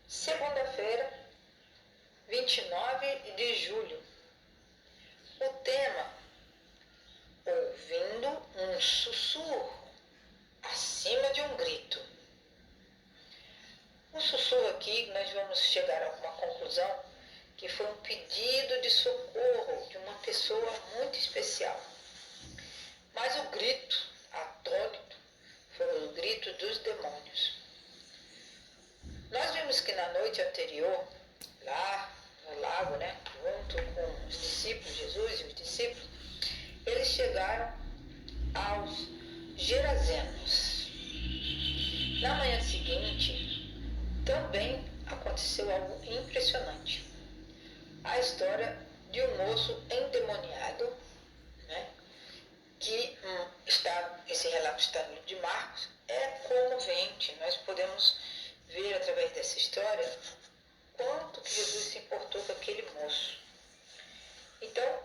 Segunda-feira, 29 de julho. O tema: ouvindo um sussurro acima de um grito. O sussurro aqui, nós vamos chegar a uma conclusão que foi um pedido de socorro de uma pessoa muito especial. Mas o grito atônito foi o grito dos demônios. Nós vimos que na noite anterior, lá no lago, junto com os discípulos, Jesus e os discípulos, eles chegaram aos Gerazenos. Na manhã seguinte, também aconteceu algo impressionante. A história de um moço endemoniado, que esse relato está no livro de Marcos, é comovente. Nós podemos ver através dessa história quanto que Jesus se importou com aquele moço. Então,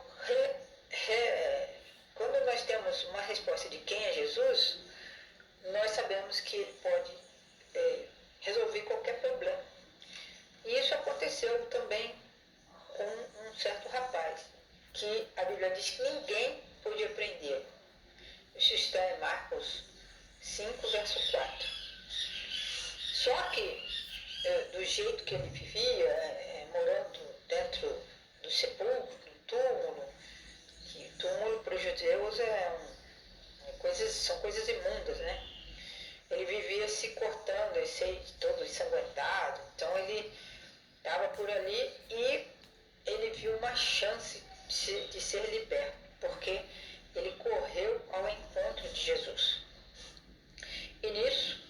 quando nós temos uma resposta de quem é Jesus, nós sabemos que ele pode resolver qualquer problema. E isso aconteceu também com um certo rapaz, que a Bíblia diz que ninguém podia prendê-lo. Isso está em Marcos 5, verso 4. Só que, do jeito que ele vivia, morando dentro do sepulcro, do túmulo, que túmulo para os judeus são coisas imundas, Ele vivia se cortando, todo ensanguentado. Então ele estava por ali e ele viu uma chance de ser liberto, porque ele correu ao encontro de Jesus. E nisso,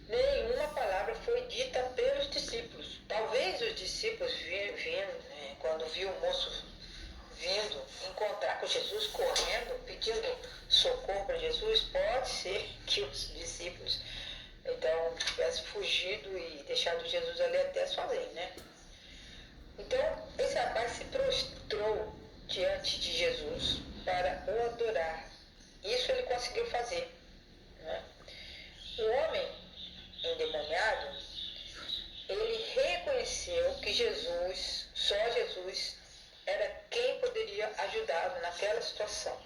nenhuma palavra foi dita pelos discípulos. Talvez os discípulos quando viu o moço vindo encontrar com Jesus, correndo, pedindo socorro para Jesus, pode ser que os discípulos então tivessem fugido e deixado Jesus ali até sozinho, Então, esse rapaz se prostrou diante de Jesus para o adorar. Isso ele conseguiu fazer, O homem endemoniado, ele reconheceu que só Jesus, era quem poderia ajudá-lo naquela situação.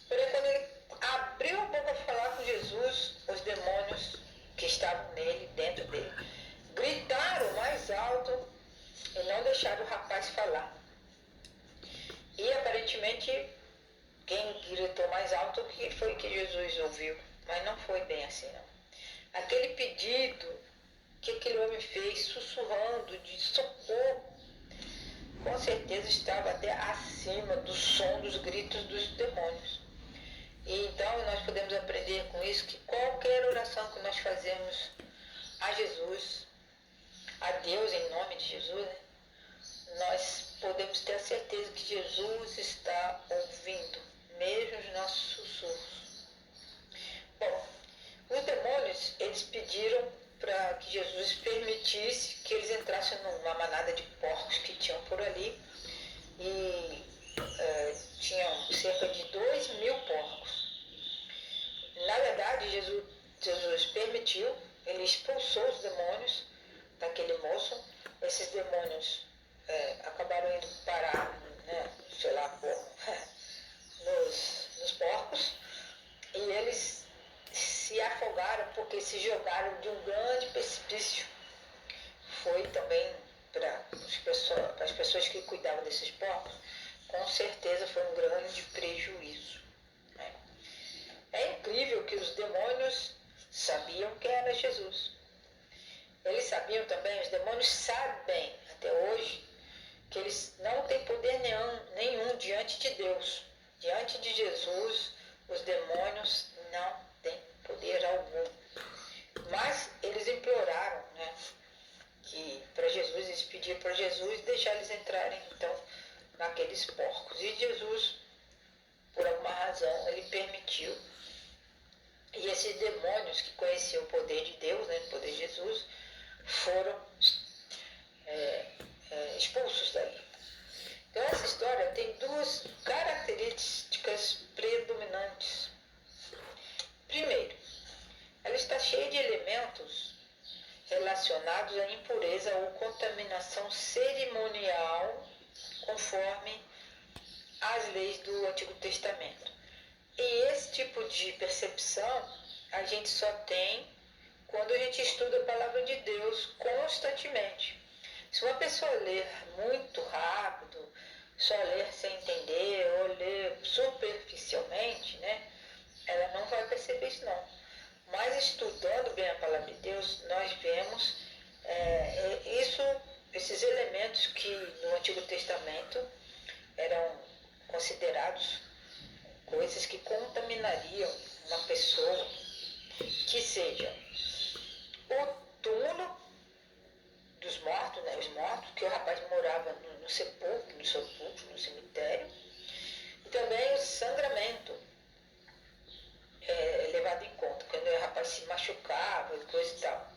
Porém, quando ele abriu a boca para falar com Jesus, os demônios que estavam nele, dentro dele, gritaram mais alto e não deixaram o rapaz falar. E aparentemente, quem gritou mais alto foi que Jesus ouviu, mas não foi bem assim, não. Aquele pedido que aquele homem fez, sussurrando de socorro, com certeza estava até acima do som dos gritos dos demônios. E então nós podemos aprender com isso que qualquer oração que nós fazemos a Jesus, a Deus em nome de Jesus, nós podemos ter a certeza que Jesus está ouvindo, mesmo os nossos sussurros. Bom, os demônios, eles pediram para que Jesus permitisse que eles entrassem numa manada de porcos que tinham por ali, e tinham cerca de 2.000 porcos. Na verdade, Jesus permitiu, ele expulsou os demônios daquele moço. Esses demônios acabaram indo parar, nos porcos, e eles se afogaram porque se jogaram de um grande precipício. Foi também para as pessoas que cuidavam desses porcos, com certeza foi um grande prejuízo. É incrível que os demônios sabiam quem era Jesus. Eles sabiam também, os demônios sabem até hoje, que eles não têm poder nenhum diante de Deus. Diante de Jesus, os demônios não têm poder algum. Mas eles imploraram, que para Jesus, eles pediram para Jesus deixar eles entrarem então naqueles porcos. E Jesus, por alguma razão, ele permitiu. E esses demônios que conheciam o poder de Deus, o poder de Jesus, foram expulsos dali. Então essa história tem duas características predominantes. Primeiro, ela está cheia de elementos relacionados à impureza ou contaminação cerimonial, conforme as leis do Antigo Testamento. E esse tipo de percepção a gente só tem quando a gente estuda a palavra de Deus constantemente. Se uma pessoa ler muito rápido, só ler sem entender ou ler superficialmente, né, ela não vai perceber isso não. Mas estudando bem a palavra de Deus, nós vemos esses elementos que no Antigo Testamento eram considerados coisas que contaminariam uma pessoa, que seja o túmulo dos mortos, né, os mortos, que o rapaz morava no sepulcro, no cemitério, e também o sangramento levado em conta, quando o rapaz se machucava e coisa e tal.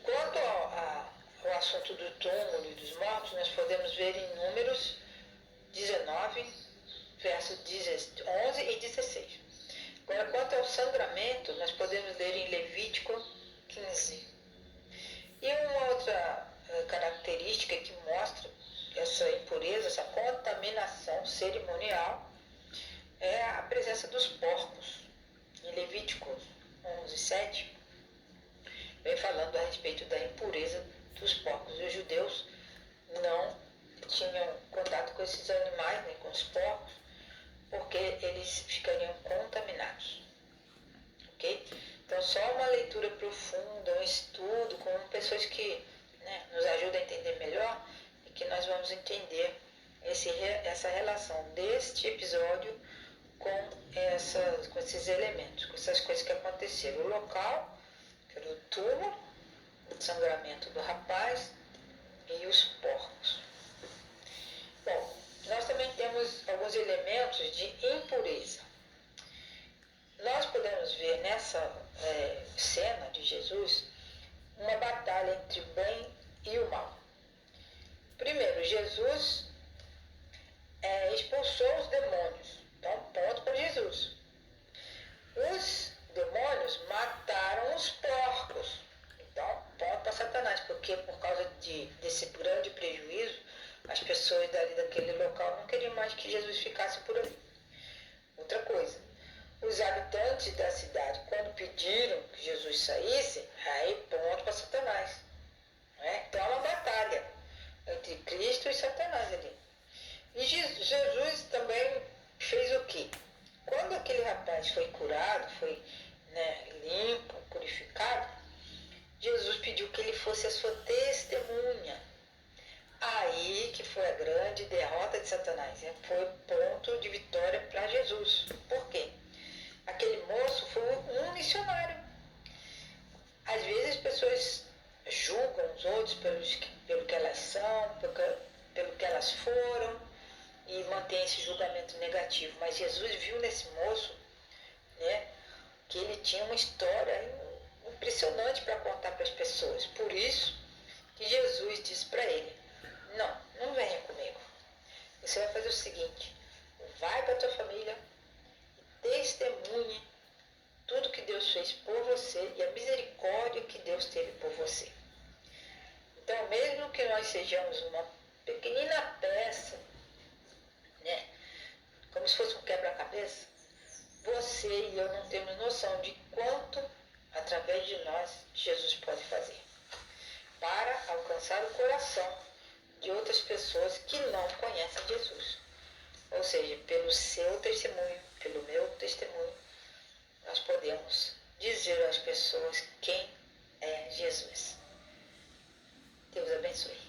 Quanto ao assunto do túmulo e dos mortos, nós podemos ver em Números 19, versos 11 e 16. Agora, quanto ao sangramento, nós podemos ler em Levítico 15. E uma outra característica que mostra essa impureza, essa contaminação cerimonial, é a presença dos porcos. Em Levítico 11, 7, vem falando a respeito da impureza dos porcos. Os judeus não tinham contato com esses animais, nem com os porcos, porque eles ficariam contaminados. Ok? Então, só uma leitura profunda, um estudo com pessoas que nos ajudam a entender melhor, e que nós vamos entender essa relação deste episódio com esses elementos, com essas coisas que aconteceram. O local, que era o túmulo, o sangramento do rapaz e os porcos. Bom, nós também temos alguns elementos de impureza. Nós podemos ver nessa cena de Jesus uma batalha entre o bem e o mal. Primeiro, Jesus expulsou os demônios. Então, ponto para Jesus. Os demônios mataram os porcos. Então, ponto para Satanás, porque por causa desse grande prejuízo, as pessoas daquele local não queriam mais que Jesus ficasse por ali. Outra coisa, os habitantes da cidade, quando pediram que Jesus saísse, aí ponto para Satanás. Então é uma batalha entre Cristo e Satanás ali. E Jesus também fez o quê? Quando aquele rapaz foi curado, foi limpo, purificado, Jesus pediu que ele fosse a sua testemunha. Aí que foi a grande derrota de Satanás. Foi ponto de vitória para Jesus. Por quê? Aquele moço foi um missionário. Às vezes as pessoas julgam os outros pelo que elas são, pelo que elas foram, e mantém esse julgamento negativo. Mas Jesus viu nesse moço que ele tinha uma história impressionante para contar para as pessoas. Por isso que Jesus disse para ele: não venha comigo. Você vai fazer o seguinte: vai para a tua família e testemunhe tudo que Deus fez por você e a misericórdia que Deus teve por você. Então, mesmo que nós sejamos uma pequenina peça, como se fosse um quebra-cabeça, você e eu não temos noção de quanto, através de nós, Jesus pode fazer para alcançar o coração de outras pessoas que não conhecem Jesus. Ou seja, pelo seu testemunho, pelo meu testemunho, nós podemos dizer às pessoas quem é Jesus. Deus abençoe.